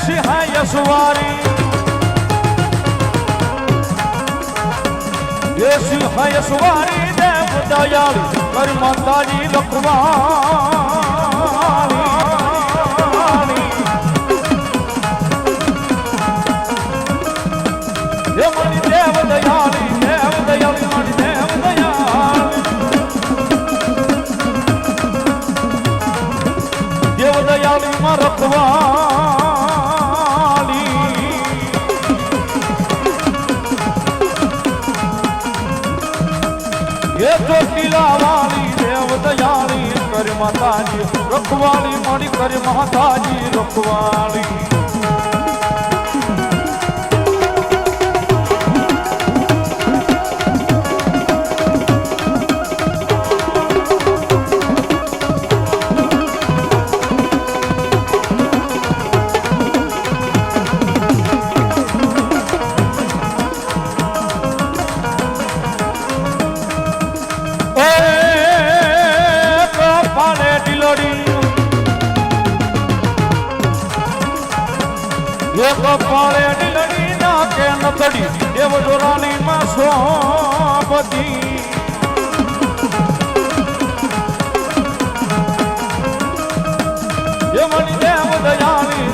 સિંહાય સુવારી એ સિંહાય સુવારી દેવ દયાળી કર માતાજી લખવાણી એ મારી દેવ દયાળી મારી દેવ દયાળી દેવ દયાળી માં રખવાળી એ ચોટીલા વાળી દેવ દયાળી કર માતાજી રખવાળી મારી કર માતાજી રખવાળી પાળે ડીલડી નાકે નતડી દેવ જોરાની માં સોપતી એ મણી દેવ દયાળી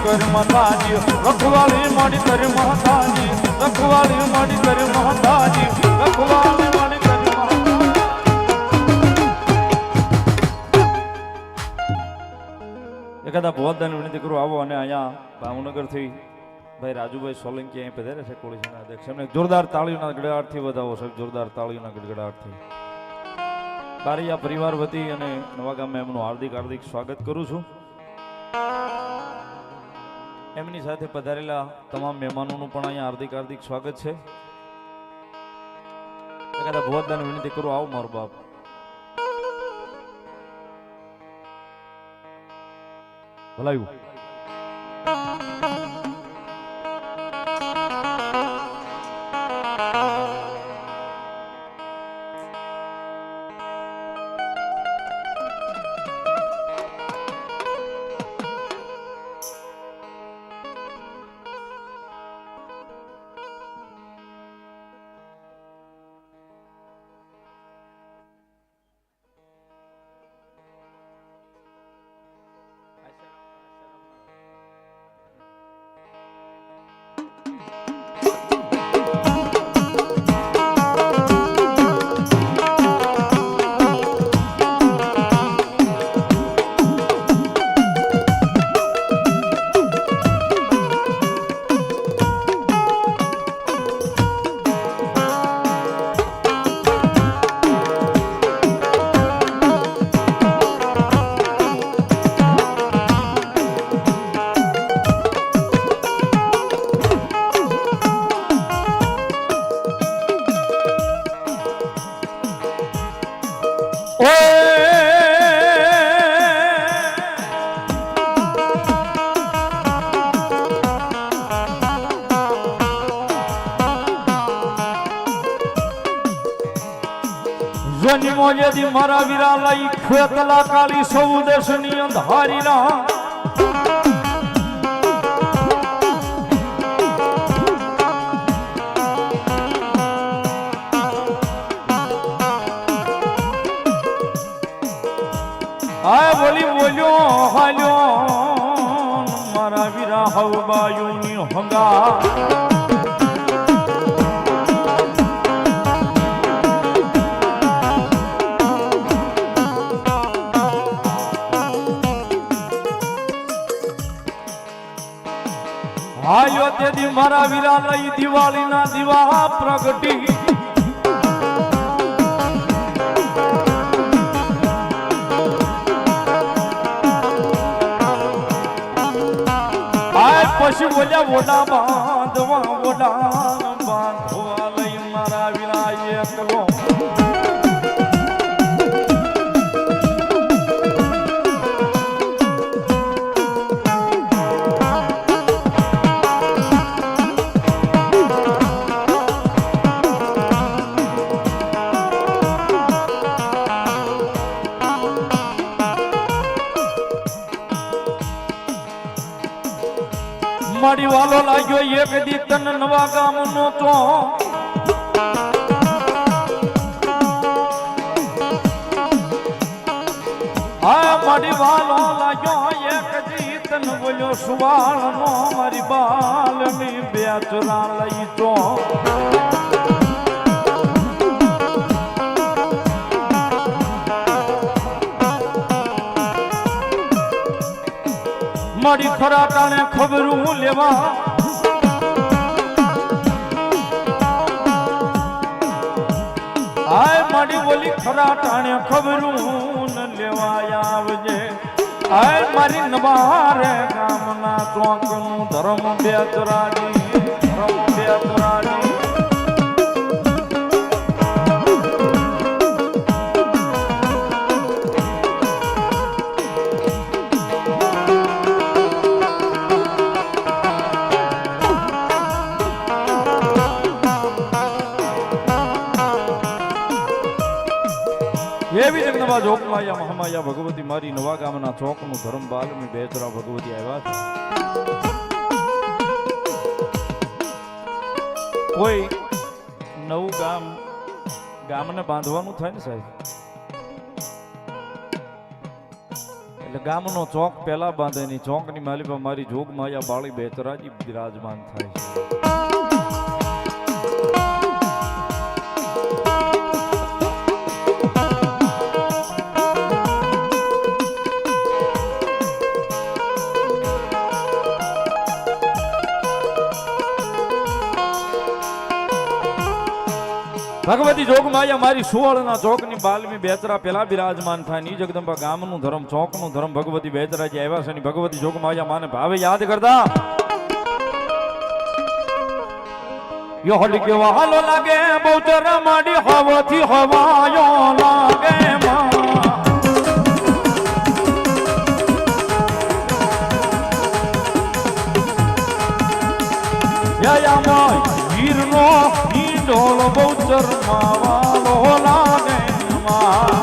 કર માતાજી રખવાળી માડી કર માતાજી રખવાળી માડી કર માતાજી રખવાળી માડી કર એખાદા ભોદાની વિનંતી કરું આવો અને અહીંયા ભાવનગરથી ભાઈ રાજુભાઈ સોલંકી અહીં પધારે છે કોળીના અધ્યક્ષ એમને જોરદાર તાળીઓના ગડગડાટથી વધાવો સાહેબ જોરદાર તાળીઓના ગડગડાટથી બારીયા પરિવાર વતી અને નવા ગામે એમનું હાર્દિક સ્વાગત કરું છું એમની સાથે પધારેલા તમામ મહેમાનોનું પણ અહીંયા હાર્દિક સ્વાગત છે એખાદા ભોદાની વિનંતી કરું આવો મારો બાપ ભલાયું જન્મો જેથી મારા વીરા લઈ ખેતલા કાળી સૌ દેશની અંધારી ના આય બોલ્યો હાલ્યો મારા વીરા હવ બાયુની હંગા આયો તેથી મારા વીરા લઈ દિવાળીના દીવા પ્રગટી આય પછી બોલ્યા વોડા બાંધવા લઈ મારા વીરા એકલો મારી વાલો લાગ્યો એક દી તન નવા ગામનો તો આ મારી વાલો લાગ્યો એક દી તન બોલ્યો સુવાળનો મારી બાલની બે ચોરા લઈ તો મારી ખરા ટાણે ખબરું લેવા આય મારી બોલી ખરા ટાણે ખબરું લેવા આવજે આય મારી નવારે ગામના ચોકનું ધર્મ બેચરાજી ધર્મ બેચરાજી એવી જગદંબા જોગમાયા મહામાયા ભગવતી મારી નવા ગામના ચોકનું ધર્મ બાલમી બેચરા ભગવતી આવ્યા છે. કોઈ નવું ગામને બાંધવાનું થાય ને સાહેબ, એટલે ગામનો ચોક પેલા બાંધે ની ચોકની માલિકા મારી જોગમાયા બાળી બેચરાજી બિરાજમાન થાય છે. ભગવતી જોગમાયા મારી સુવર્ણના ચોકની બાલમી બેચરા પેલા બિરાજમાન થાય ની જગદંબા ગામનું ધર્મ ચોકનું ધર્મ ભગવતી બેચરાજી આવ્યા છે. ભગવતી જોગમાયા માને ભાવે યાદ કરતા યોહલી કેવા હાલો લાગે બહુચર માડી હવાથી હવાયો લાગે વીરનો ઢોલ બહુચર માવાલો લાગે માં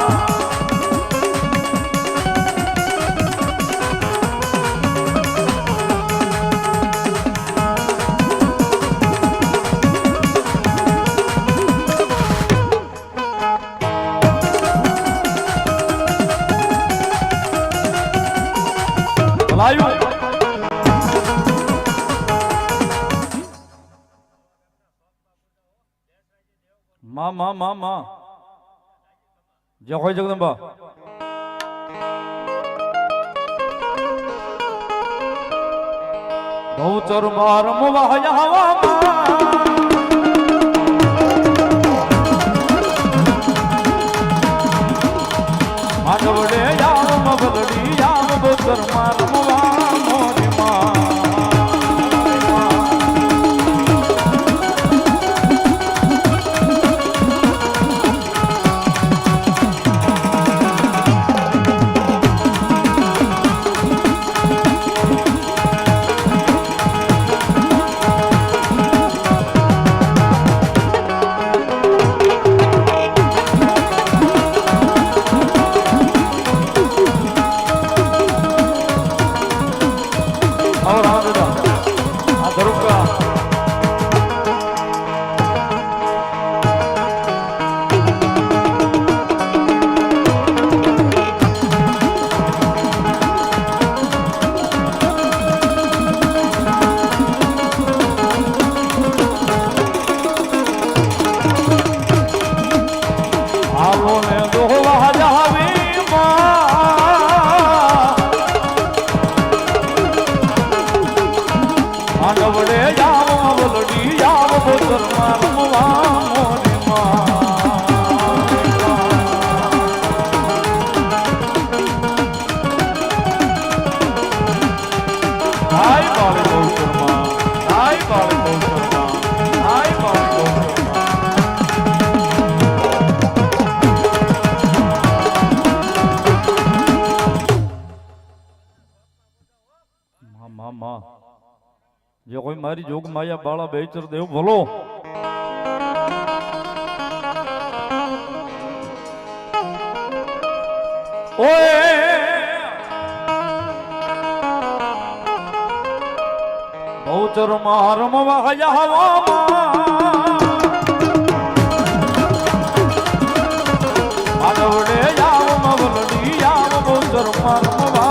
જે હોય જગદંબા બહુચર માર મુવાયા હવા માનવડે યામ બદડી યામ બહુચર માર મુવા મોરી માં જે કોઈ મારી જોગમાયા બાળા બેચર દેવ બોલો ઓય બહુચર રમવા માધવડે આવ મવલડી આવ બહુચર રમવા